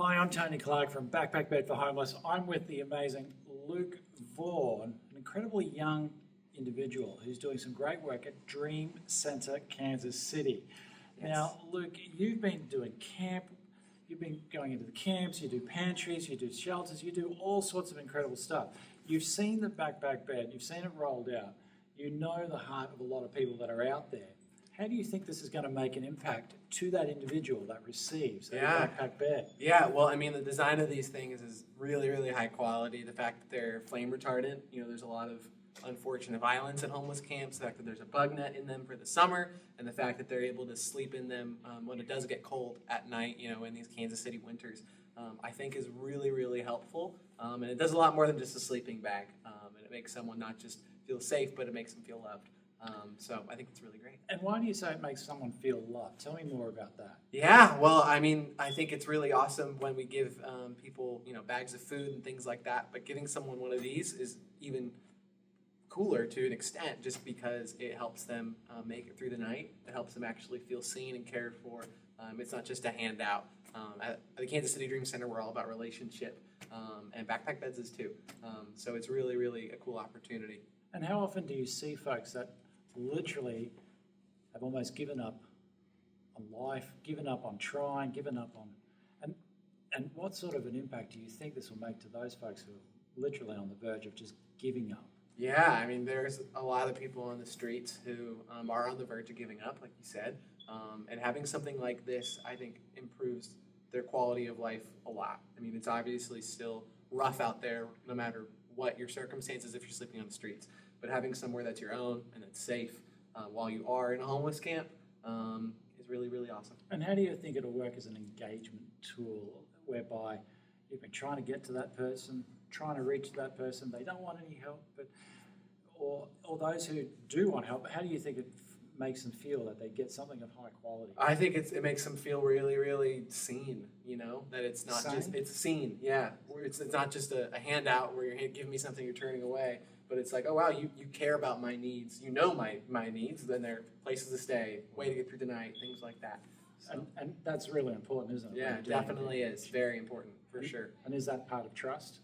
Hi, I'm Tony Clark from Backpack Bed for Homeless. I'm with the amazing Luke Vaughan, an incredibly young individual who's doing some great work at Dream Center, Kansas City. Yes. Now, Luke, you've been doing camp, you've been going into the camps, you do pantries, you do shelters, you do all sorts of incredible stuff. You've seen the Backpack Bed, you've seen it rolled out, you know the heart of a lot of people that are out there. How do you think this is going to make an impact to that individual that receives a backpack bed? Yeah, well, I mean, the design of these things is really, really high quality. The fact that they're flame retardant, there's a lot of unfortunate violence in homeless camps, the fact that there's a bug net in them for the summer, and the fact that they're able to sleep in them when it does get cold at night, in these Kansas City winters, I think is really, really helpful. And it does a lot more than just a sleeping bag. And it makes someone not just feel safe, but it makes them feel loved. So I think it's really great. And why do you say it makes someone feel loved? Tell me more about that. Yeah, well, I mean, I think it's really awesome when we give people, bags of food and things like that. But giving someone one of these is even cooler to an extent, just because it helps them make it through the night. It helps them actually feel seen and cared for. It's not just a handout. At the Kansas City Dream Center, we're all about relationship, and backpack beds is too. So it's really, really a cool opportunity. And how often do you see folks that literally have almost given up on life, given up on trying, given up on, and what sort of an impact do you think this will make to those folks who are literally on the verge of just giving up? Yeah, I mean, there's a lot of people on the streets who are on the verge of giving up, like you said, and having something like this, I think, improves their quality of life a lot. I mean, it's obviously still rough out there, no matter what your circumstances if you're sleeping on the streets. But having somewhere that's your own and that's safe while you are in a homeless camp is really, really awesome. And how do you think it'll work as an engagement tool whereby you've been trying to get to that person, trying to reach that person, they don't want any help, but or those who do want help, how do you think it makes them feel that they get something of high quality? I think it makes them feel really, really seen, that it's not just, it's seen, yeah. Where it's not just a handout where you're giving me something you're turning away. But it's like, oh, wow, you care about my needs. You know my needs. Then there are places to stay, way to get through the night, things like that. So, and that's really important, isn't it? Yeah, it definitely is. Very important, for sure. And is that part of trust?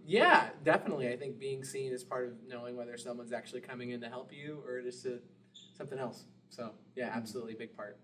Yeah, definitely. I think being seen is part of knowing whether someone's actually coming in to help you or just something else. So, yeah, absolutely, big part.